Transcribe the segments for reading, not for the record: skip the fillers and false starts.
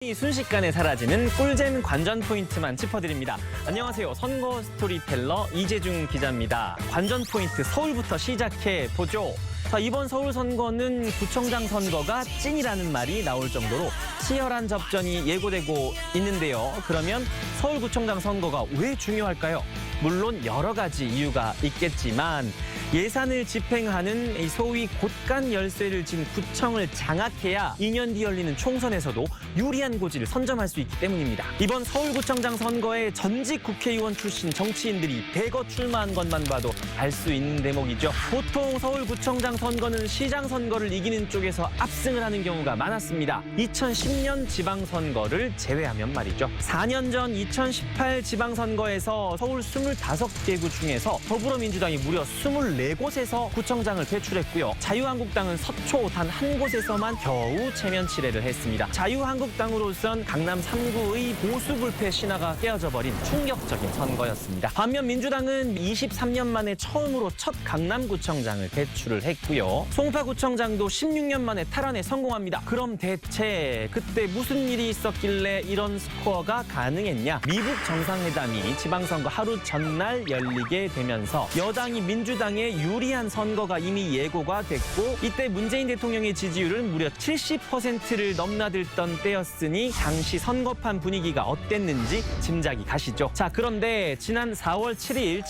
순식간에 사라지는 꿀잼 관전 포인트만 짚어드립니다. 안녕하세요. 선거 스토리텔러 이재중 기자입니다. 관전 포인트 서울부터 시작해보죠. 자, 이번 서울 선거는 구청장 선거가 찐이라는 말이 나올 정도로 치열한 접전이 예고되고 있는데요. 그러면 서울구청장 선거가 왜 중요할까요? 물론 여러 가지 이유가 있겠지만 예산을 집행하는 소위 곳간 열쇠를 쥔 구청을 장악해야 2년 뒤 열리는 총선에서도 유리한 고지를 선점할 수 있기 때문입니다. 이번 서울구청장 선거에 전직 국회의원 출신 정치인들이 대거 출마한 것만 봐도 알 수 있는 대목이죠. 보통 서울구청장 선거는 시장 선거를 이기는 쪽에서 압승을 하는 경우가 많았습니다. 2010년 지방선거를 제외하면 말이죠. 4년 전 2018 지방선거에서 서울 25개구 중에서 더불어민주당이 무려 24곳에서 구청장을 배출했고요. 자유한국당은 서초 단 한 곳에서만 겨우 체면치레를 했습니다. 자유한국당으로선 강남 3구의 보수불패 신화가 깨어져 버린 충격적인 선거였습니다. 반면 민주당은 23년 만에 처음으로 첫 강남구청장을 배출을 했고요. 송파구청장도 16년 만에 탈환에 성공합니다. 그럼 대체 그때 무슨 일이 있었길래 이런 스코어가 가능했냐? 미북 정상회담이 지방선거 하루 전날 열리게 되면서 여당이 민주당에 유리한 선거가 이미 예고가 됐고 이때 문재인 대통령의 지지율은 무려 70%를 넘나들던 때였으니 당시 선거판 분위기가 어땠는지 짐작이 가시죠. 자, 그런데 지난 4월 7일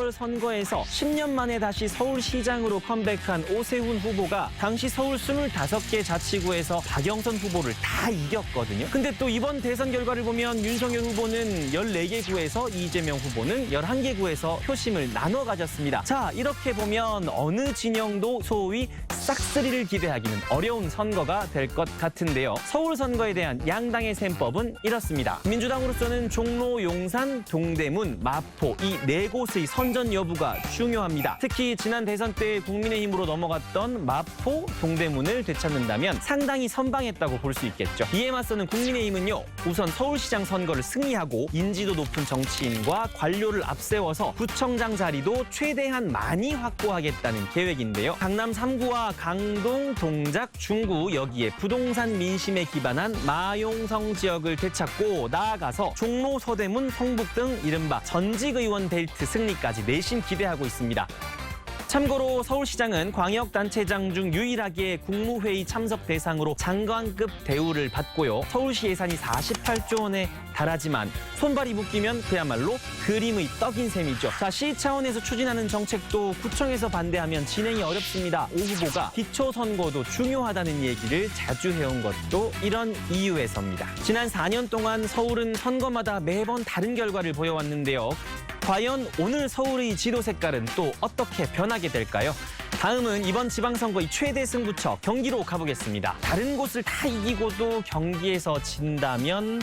재보궐선거에서 10년 만에 다시 서울시장으로 컴백한 오세훈 후보가 당시 서울 25개 자치구에서 박영선 후보를 다 이겼거든요. 근데 또 이번 대선 결과를 보면 윤석열 후보는 14개 구에서 이재명 후보는 11개 구에서 표심을 나눠 가졌습니다. 자, 이렇게 보면 어느 진영도 소위 싹쓸이를 기대하기는 어려운 선거가 될 것 같은데요. 서울 선거에 대한 양당의 셈법은 이렇습니다. 민주당으로서는 종로, 용산, 동대문, 마포 이 4곳의 선전 여부가 중요합니다. 특히 지난 대선 때 국민의힘으로 넘어갔던 마포, 동대문을 되찾는다면 상당히 선방했다고 볼 수 있겠죠. 이에 맞서는 국민의힘은요. 우선 서울시장 선거를 승리하고 인지도 높은 정치인과 관료를 앞세워서 구청장 자리도 최대한 많이 확보하겠다는 계획인데요. 강남 3구와 강동, 동작, 중구 여기에 부동산 민심에 기반한 마용성 지역을 되찾고 나아가서 종로, 서대문, 성북 등 이른바 전직 의원 벨트 승리까지 내심 기대하고 있습니다. 참고로 서울시장은 광역단체장 중 유일하게 국무회의 참석 대상으로 장관급 대우를 받고요. 서울시 예산이 48조 원에 달하지만 손발이 묶이면 그야말로 그림의 떡인 셈이죠. 자, 시 차원에서 추진하는 정책도 구청에서 반대하면 진행이 어렵습니다. 오 후보가 기초선거도 중요하다는 얘기를 자주 해온 것도 이런 이유에서입니다. 지난 4년 동안 서울은 선거마다 매번 다른 결과를 보여왔는데요. 과연 오늘 서울의 지도 색깔은 또 어떻게 변하게 될까요? 다음은 이번 지방선거의 최대 승부처 경기로 가보겠습니다. 다른 곳을 다 이기고도 경기에서 진다면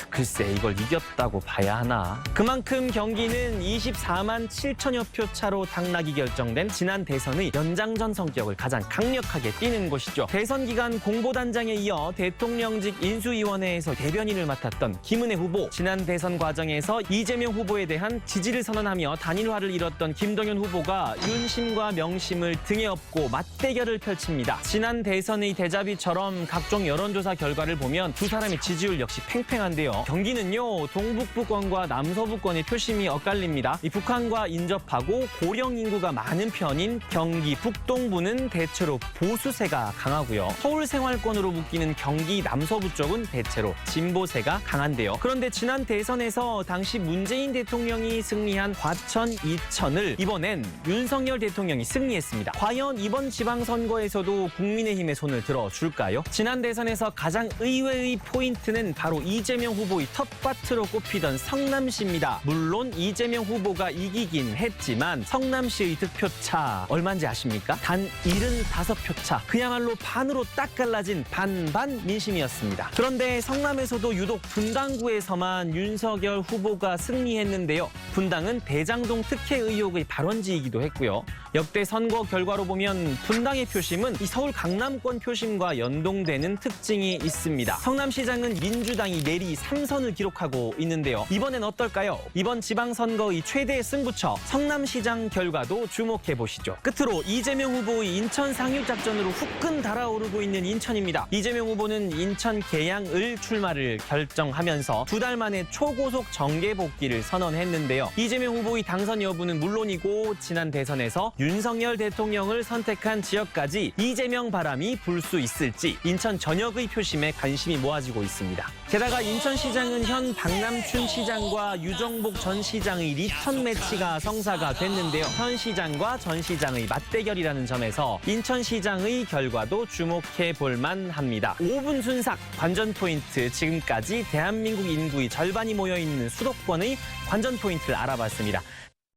글쎄 이걸 이겼다고 봐야 하나. 그만큼 경기는 24만 7천여 표 차로 당락이 결정된 지난 대선의 연장전 성격을 가장 강력하게 띠는 곳이죠. 대선 기간 공보단장에 이어 대통령직 인수위원회에서 대변인을 맡았던 김은혜 후보, 지난 대선 과정에서 이재명 후보에 대한 지지를 선언하며 단일화를 이뤘던 김동연 후보가 윤심과 명심을 등에 업고 맞대결을 펼칩니다. 지난 대선의 대자비처럼 각종 여론조사 결과를 보면 두 사람의 지지율 역시 팽팽한데요. 경기는요, 동북부권과 남서부권의 표심이 엇갈립니다. 이 북한과 인접하고 고령 인구가 많은 편인 경기 북동부는 대체로 보수세가 강하고요. 서울 생활권으로 묶이는 경기 남서부 쪽은 대체로 진보세가 강한데요. 그런데 지난 대선에서 당시 문재인 대통령이 승리한 과천, 이천을 이번엔 윤석열 대통령이 승리했습니다. 과연 이번 지방선거에서도 국민의힘의 손을 들어줄까요? 지난 대선에서 가장 의외의 포인트는 바로 이재명 후보의 텃밭으로 꼽히던 성남시입니다. 물론 이재명 후보가 이기긴 했지만 성남시의 득표차 얼마인지 아십니까? 단 75표 차. 그야말로 반으로 딱 갈라진 반반 민심이었습니다. 그런데 성남에서도 유독 분당구에서만 윤석열 후보가 승리했는데요. 분당은 대장동 특혜 의혹의 발원지이기도 했고요. 역대 선거 결과로 보면 분당의 표심은 이 서울 강남권 표심과 연동되는 특징이 있습니다. 성남시장은 민주당이 내리 3선을 기록하고 있는데요. 이번엔 어떨까요? 이번 지방선거의 최대 승부처 성남시장 결과도 주목해 보시죠. 끝으로 이재명 후보의 인천 상륙작전으로 후끈 달아오르고 있는 인천입니다. 이재명 후보는 인천 계양을 출마를 결정하면서 2달 만에 초고속 정계 복귀를 선언했는데요. 이재명 후보의 당선 여부는 물론이고 지난 대선에서 윤석열 대통령을 선택한 지역까지 이재명 바람이 불 수 있을지 인천 전역의 표심에 관심이 모아지고 있습니다. 게다가 인천시장은 현 박남춘 시장과 유정복 전 시장의 리턴 매치가 성사가 됐는데요. 현 시장과 전 시장의 맞대결이라는 점에서 인천시장의 결과도 주목해 볼 만합니다. 5분 순삭 관전 포인트, 지금까지 대한민국 인구의 절반이 모여 있는 수도권의 관전 포인트를 알아봤습니다.